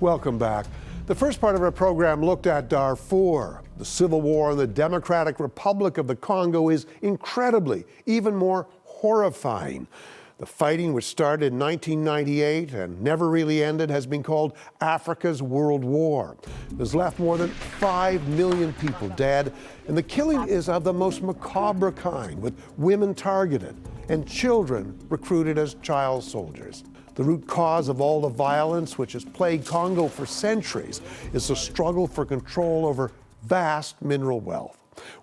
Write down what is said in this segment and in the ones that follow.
Welcome back. The first part of our program looked at Darfur. The civil war in the Democratic Republic of the Congo is incredibly, even more horrifying. The fighting, which started in 1998 and never really ended, has been called Africa's World War. There's left more than 5 million people dead, and the killing is of the most macabre kind, with women targeted and children recruited as child soldiers. The root cause of all the violence which has plagued Congo for centuries is the struggle for control over vast mineral wealth.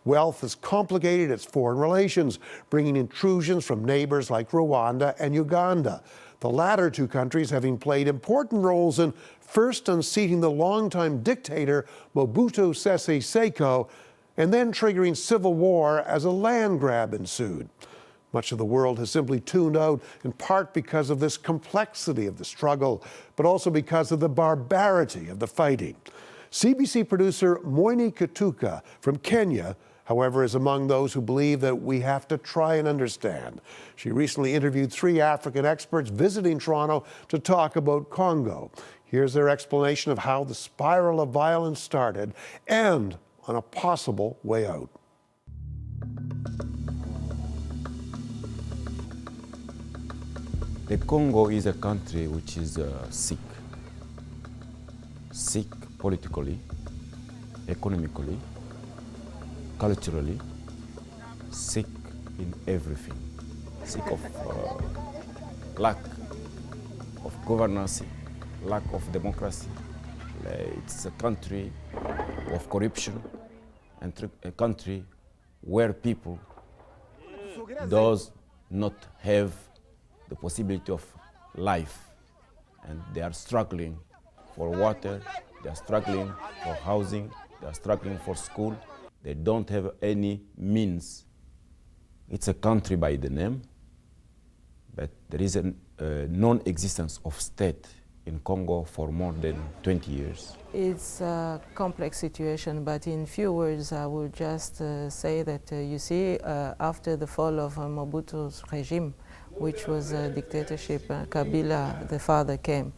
Wealth has complicated its foreign relations, bringing intrusions from neighbors like Rwanda and Uganda. The latter two countries having played important roles in first unseating the longtime dictator Mobutu Sese Seko, and then triggering civil war as a land grab ensued. Much of the world has simply tuned out, in part because of this complexity of the struggle, but also because of the barbarity of the fighting. CBC producer Moini Katuka from Kenya, however, is among those who believe that we have to try and understand. She recently interviewed 3 African experts visiting Toronto to talk about Congo. Here's their explanation of how the spiral of violence started and on a possible way out. The Congo is a country which is sick politically, economically, culturally, sick in everything, sick of lack of governance, lack of democracy. It's a country of corruption and a country where people does not have the possibility of life, and they are struggling for water, they are struggling for housing, they are struggling for school. They don't have any means. It's a country by the name, but there is a non-existence of state in Congo for more than 20 years. It's a complex situation, but in few words, I would just say that you see, after the fall of Mobutu's regime, which was a dictatorship, Kabila, the father, came.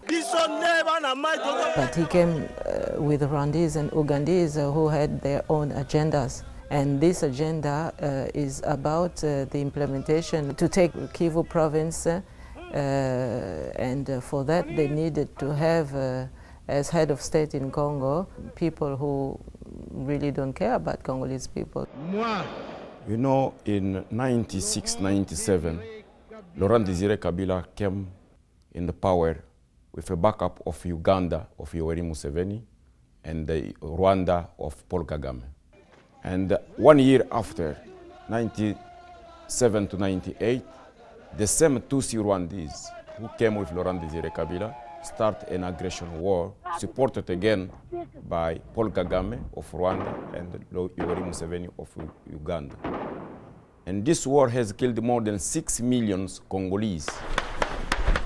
But he came with Rwandese and Ugandese who had their own agendas. And this agenda is about the implementation to take Kivu province, and for that they needed to have, as head of state in Congo, people who really don't care about Congolese people. You know, in 96, 97, Laurent Désiré Kabila came in the power with a backup of Uganda of Yoweri Museveni and the Rwanda of Paul Kagame. And 1 year after, 97 to 98, the same Tutsi Rwandese who came with Laurent Désiré Kabila start an aggression war, supported again by Paul Kagame of Rwanda and Yoweri Museveni of Uganda. And this war has killed more than 6 million Congolese.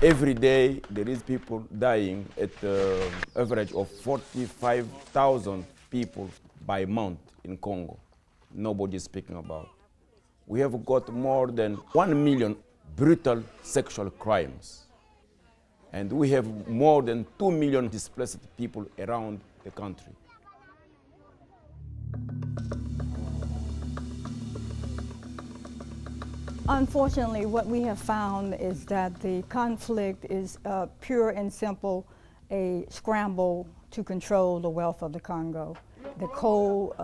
Every day there is people dying at an average of 45,000 people by month in Congo. Nobody is speaking about. We have got more than 1 million brutal sexual crimes. And we have more than 2 million displaced people around the country. Unfortunately, what we have found is that the conflict is pure and simple, a scramble to control the wealth of the Congo. The coal,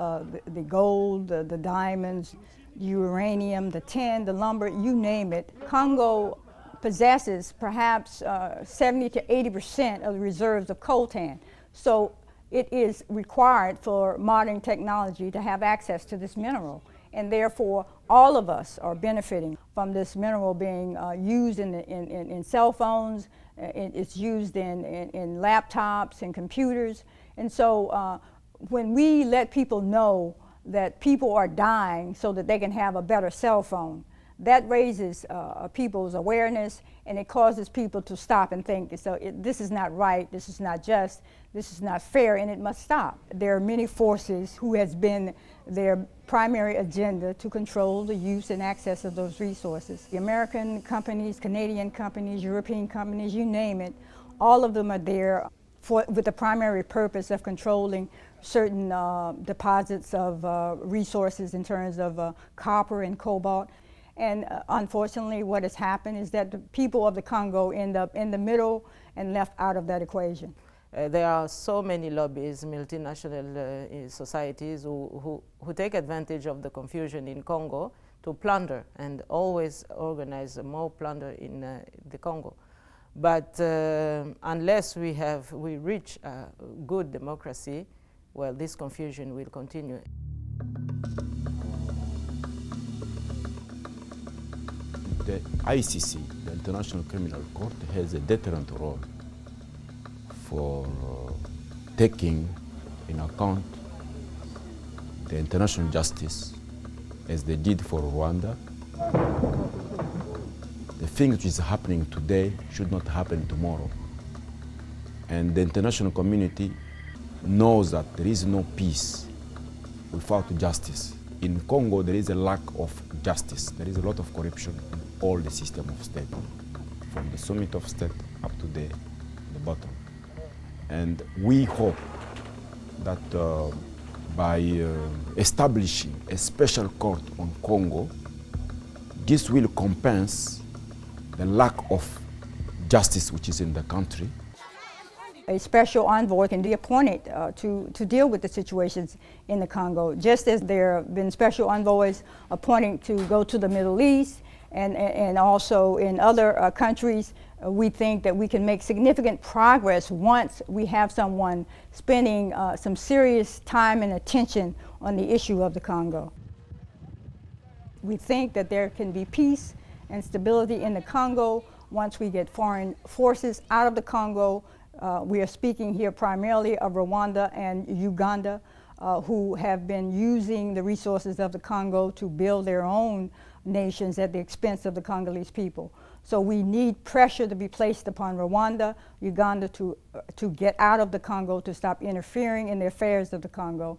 the gold, the diamonds, uranium, the tin, the lumber, you name it. Congo possesses perhaps 70 to 80% of the reserves of coltan. So it is required for modern technology to have access to this mineral. And therefore, all of us are benefiting from this mineral being used in cell phones. It's used in laptops and computers. And so when we let people know that people are dying so that they can have a better cell phone, that raises people's awareness, and it causes people to stop and think, so this is not right, this is not just, this is not fair, and it must stop. There are many forces who has been their primary agenda to control the use and access of those resources. The American companies, Canadian companies, European companies, you name it, all of them are there with the primary purpose of controlling certain deposits of resources in terms of copper and cobalt. And unfortunately, what has happened is that the people of the Congo end up in the middle and left out of that equation. There are so many lobbies, multinational societies who take advantage of the confusion in Congo to plunder and always organize more plunder in the Congo. But unless we reach good democracy, well, this confusion will continue. The ICC, the International Criminal Court, has a deterrent role for taking in account the international justice as they did for Rwanda. The thing which is happening today should not happen tomorrow. And the international community knows that there is no peace without justice. In Congo, there is a lack of justice. There is a lot of corruption in all the system of state, from the summit of state up to the bottom. And we hope that by establishing a special court on Congo, this will compensate the lack of justice which is in the country. A special envoy can be appointed to deal with the situations in the Congo, just as there have been special envoys appointed to go to the Middle East and also in other countries. We think that we can make significant progress once we have someone spending some serious time and attention on the issue of the Congo. We think that there can be peace and stability in the Congo once we get foreign forces out of the Congo. We are speaking here primarily of Rwanda and Uganda, who have been using the resources of the Congo to build their own nations at the expense of the Congolese people. So we need pressure to be placed upon Rwanda, Uganda to get out of the Congo, to stop interfering in the affairs of the Congo.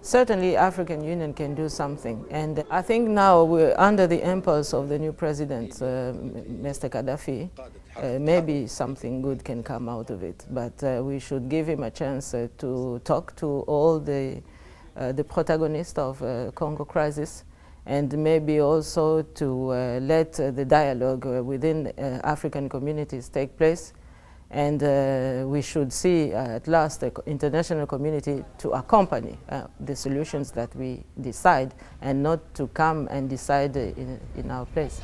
Certainly, African Union can do something, and I think now we're under the impulse of the new president, Mr. Gaddafi. Maybe something good can come out of it, but we should give him a chance to talk to all the protagonists of Congo crisis, and maybe also to let the dialogue within African communities take place. And we should see at last the international community to accompany the solutions that we decide, and not to come and decide in our place.